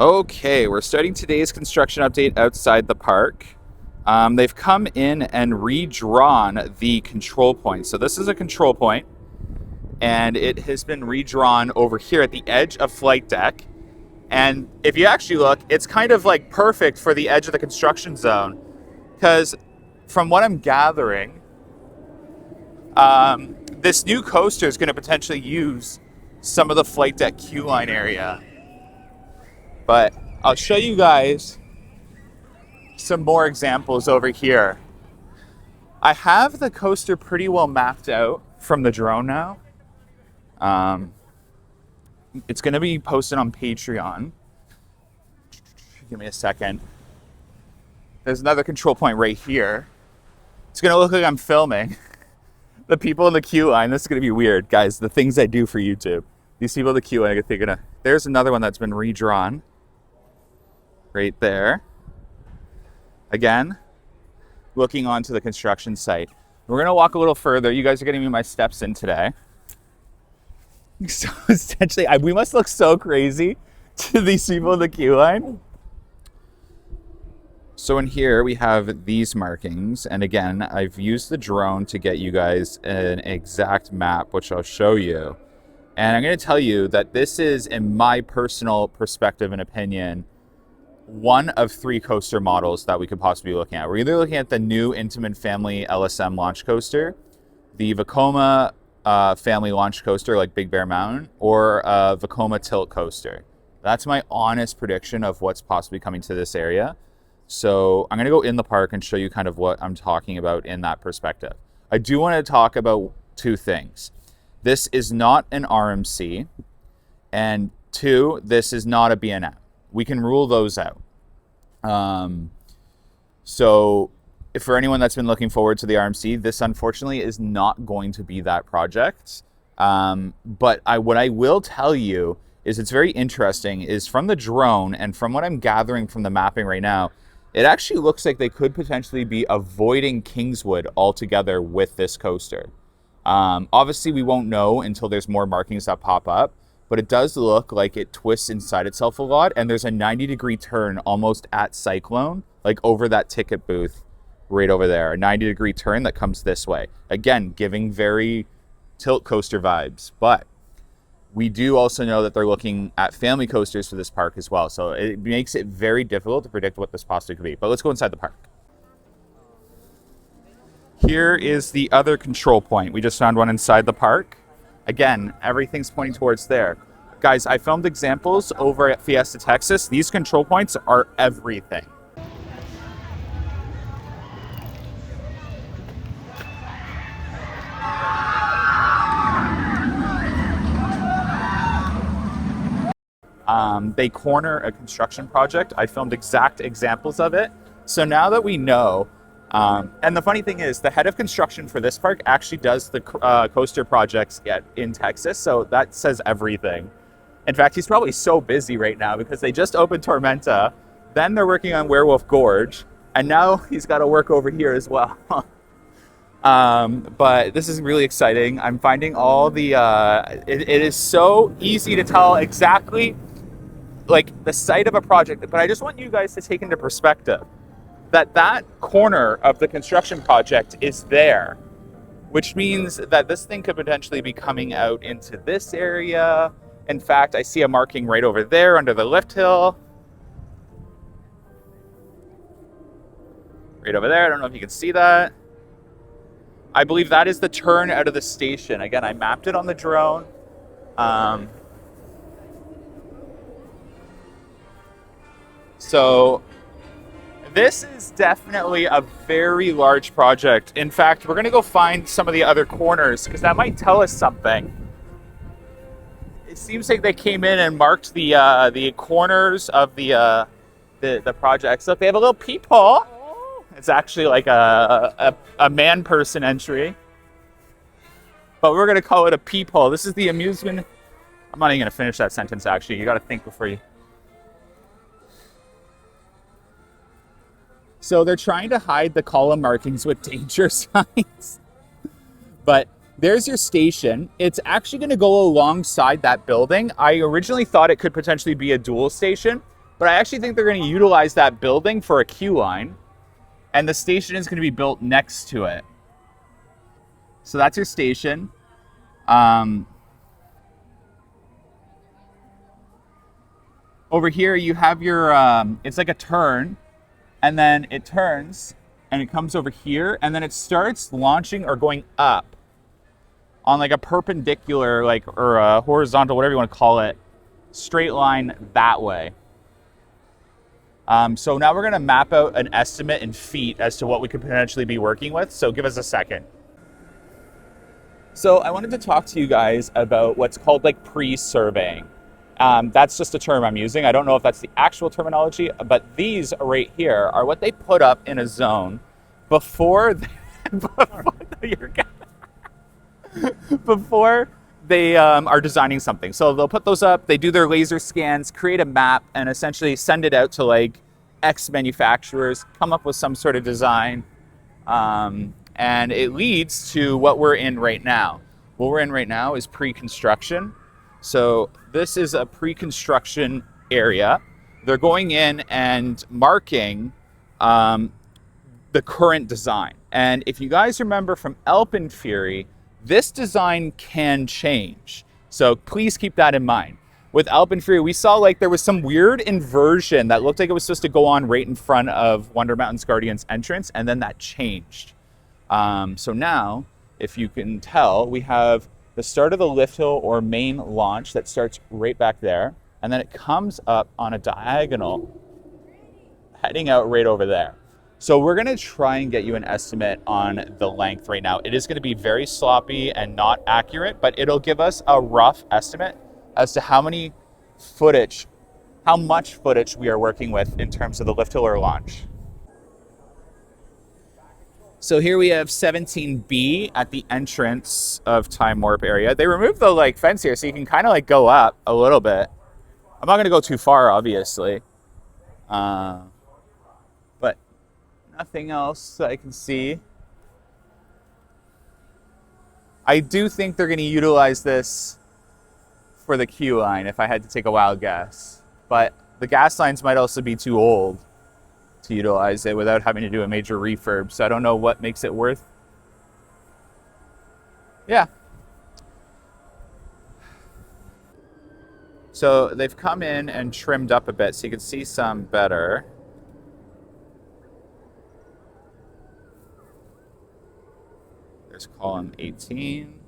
Okay, we're starting today's construction update outside the park. They've come in and redrawn the control point. So this is a control point, and it has been redrawn over here at the edge of flight deck. And if you actually look, it's kind of like perfect for the edge of the construction zone, because from what I'm gathering, this new coaster is going to potentially use some of the flight deck queue line area. But I'll show you guys some more examples over here. I have the coaster pretty well mapped out from the drone now. It's going to be posted on Patreon. Give me a second. There's another control point right here. It's going to look like I'm filming the people in the queue line. This is going to be weird, guys. The things I do for YouTube. These people in the queue line, they're gonna. There's another one that's been redrawn. Right there. Again, looking onto the construction site. We're going to walk a little further. You guys are getting me my steps in today. So essentially, we must look so crazy to these people in the queue line. So in here, we have these markings. And again, I've used the drone to get you guys an exact map, which I'll show you. And I'm going to tell you that this is, in my personal perspective and opinion, one of three coaster models that we could possibly be looking at. We're either looking at the new Intamin Family LSM launch coaster, the Vekoma family launch coaster like Big Bear Mountain, or Vekoma tilt coaster. That's my honest prediction of what's possibly coming to this area. So I'm going to go in the park and show you kind of what I'm talking about in that perspective. I do want to talk about two things. This is not an RMC, and two, this is not a B&M. We can rule those out. So if for anyone that's been looking forward to the RMC, this unfortunately is not going to be that project. But what I will tell you is it's very interesting is from the drone and from what I'm gathering from the mapping right now, it actually looks like they could potentially be avoiding Kingswood altogether with this coaster. Obviously, we won't know until there's more markings that pop up. But it does look like it twists inside itself a lot. And there's a 90-degree turn almost at Cyclone, like over that ticket booth right over there. A 90-degree turn that comes this way. Again, giving very tilt coaster vibes. But we do also know that they're looking at family coasters for this park as well. So it makes it very difficult to predict what this possibly could be. But let's go inside the park. Here is the other control point. We just found one inside the park. Again, everything's pointing towards there. Guys, I filmed examples over at Fiesta, Texas. These control points are everything. They corner a construction project. I filmed exact examples of it. So now that we know, and the funny thing is, the head of construction for this park actually does the coaster projects in Texas, so that says everything. In fact, he's probably so busy right now because they just opened Tormenta, then they're working on Werewolf Gorge, and now he's got to work over here as well. But this is really exciting. I'm finding all the, it is so easy to tell exactly like the site of a project, but I just want you guys to take into perspective that corner of the construction project is there, which means that this thing could potentially be coming out into this area. In fact, I see a marking right over there under the lift hill. Right over there. I don't know if you can see that. I believe that is the turn out of the station. Again, I mapped it on the drone. So this is definitely a very large project. In fact, we're going to go find some of the other corners because that might tell us something. It seems like they came in and marked the corners of the projects. Look, they have a little peephole. It's actually like a man-person entry. But we're going to call it a peephole. This is the Amusement. I'm not even going to finish that sentence, actually. You got to think before you... So they're trying to hide the column markings with danger signs. But there's your station. It's actually going to go alongside that building. I originally thought it could potentially be a dual station, But I actually think they're going to utilize that building for a queue line, and the station is going to be built next to it. So that's your station. Over here you have your, it's like a turn, and then it turns and it comes over here, and then it starts launching or going up on like a perpendicular, like, or a horizontal, whatever you want to call it, straight line that way. So now we're going to map out an estimate in feet as to what we could potentially be working with. So give us a second. So I wanted to talk to you guys about what's called like pre-surveying. That's just a term I'm using. I don't know if that's the actual terminology, but these right here are what they put up in a zone before before they are designing something. So they'll put those up, they do their laser scans, create a map, and essentially send it out to like X manufacturers, come up with some sort of design, and it leads to what we're in right now. What we're in right now is pre-construction. So this is a pre-construction area. They're going in and marking the current design. And if you guys remember from Alpenfury, this design can change. So please keep that in mind. With Alpenfury, we saw like there was some weird inversion that looked like it was supposed to go on right in front of Wonder Mountain's Guardian's entrance, and then that changed. So now, if you can tell, we have the start of the lift hill or main launch that starts right back there, and then it comes up on a diagonal heading out right over there. So we're going to try and get you an estimate on the length right now. It is going to be very sloppy and not accurate, but it'll give us a rough estimate as to how much footage we are working with in terms of the lift hill or launch. So here we have 17B at the entrance of Time Warp area. They removed the like fence here so you can kind of like go up a little bit. I'm not going to go too far, obviously. But nothing else that I can see. I do think they're going to utilize this for the queue line if I had to take a wild guess. But the gas lines might also be too old to utilize it without having to do a major refurb. So I don't know what makes it worth. Yeah. So they've come in and trimmed up a bit so you can see some better. There's column 18.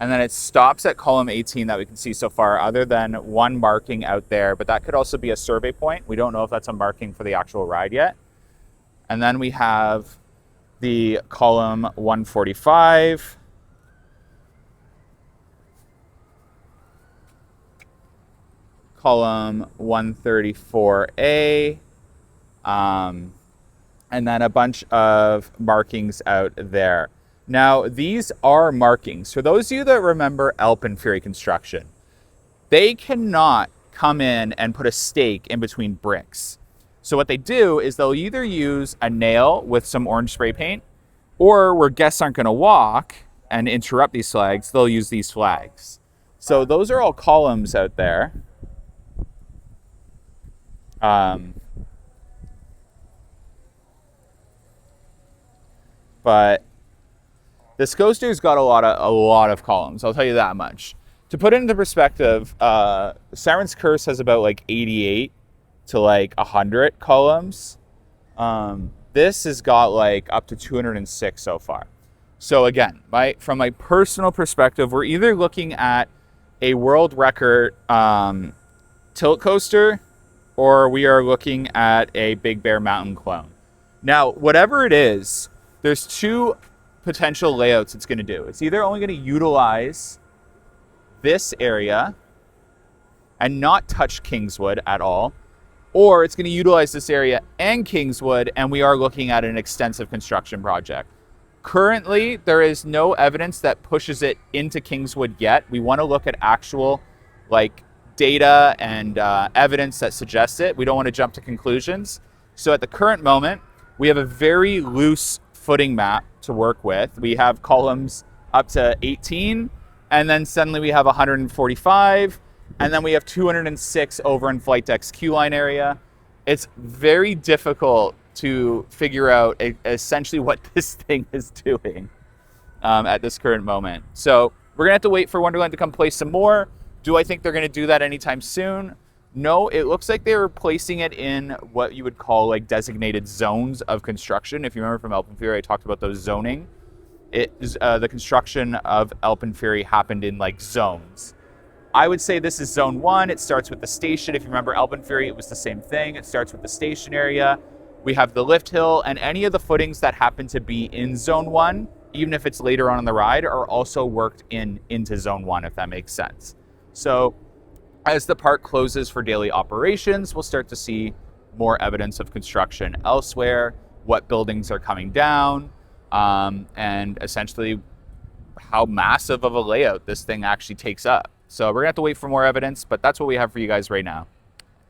And then it stops at column 18 that we can see so far, other than one marking out there, but that could also be a survey point. We don't know if that's a marking for the actual ride yet. And then we have the column 145. Column 134A. And then a bunch of markings out there. Now, these are markings. For those of you that remember Alpenfury construction, they cannot come in and put a stake in between bricks. So what they do is they'll either use a nail with some orange spray paint, or where guests aren't going to walk and interrupt these flags, they'll use these flags. So those are all columns out there. But this coaster's got a lot of columns, I'll tell you that much. To put it into perspective, Siren's Curse has about like 88 to like 100 columns. This has got like up to 206 so far. So again, from my personal perspective, we're either looking at a world record tilt coaster, or we are looking at a Big Bear Mountain clone. Now, whatever it is, there's two potential layouts it's going to do. It's either only going to utilize this area and not touch Kingswood at all, or it's going to utilize this area and Kingswood, and we are looking at an extensive construction project. Currently, there is no evidence that pushes it into Kingswood yet. We want to look at actual like data and evidence that suggests it. We don't want to jump to conclusions. So at the current moment, we have a very loose footing map to work with. We have columns up to 18, and then suddenly we have 145, And then we have 206 over in flight deck's queue line area. It's very difficult to figure out essentially what this thing is doing at this current moment. So we're gonna have to wait for Wonderland to come place some more. Do I think they're gonna do that anytime soon? No, it looks like they're placing it in what you would call like designated zones of construction. If you remember from Alpenfury, I talked about those zoning. The construction of Alpenfury happened in like zones. I would say this is zone 1. It starts with the station. If you remember Alpenfury, it was the same thing. It starts with the station area. We have the lift hill, and any of the footings that happen to be in zone 1, even if it's later on in the ride, are also worked into zone 1, if that makes sense. So as the park closes for daily operations, we'll start to see more evidence of construction elsewhere, what buildings are coming down, and essentially how massive of a layout this thing actually takes up. So we're gonna have to wait for more evidence, but that's what we have for you guys right now.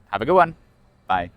Have a good one. Bye.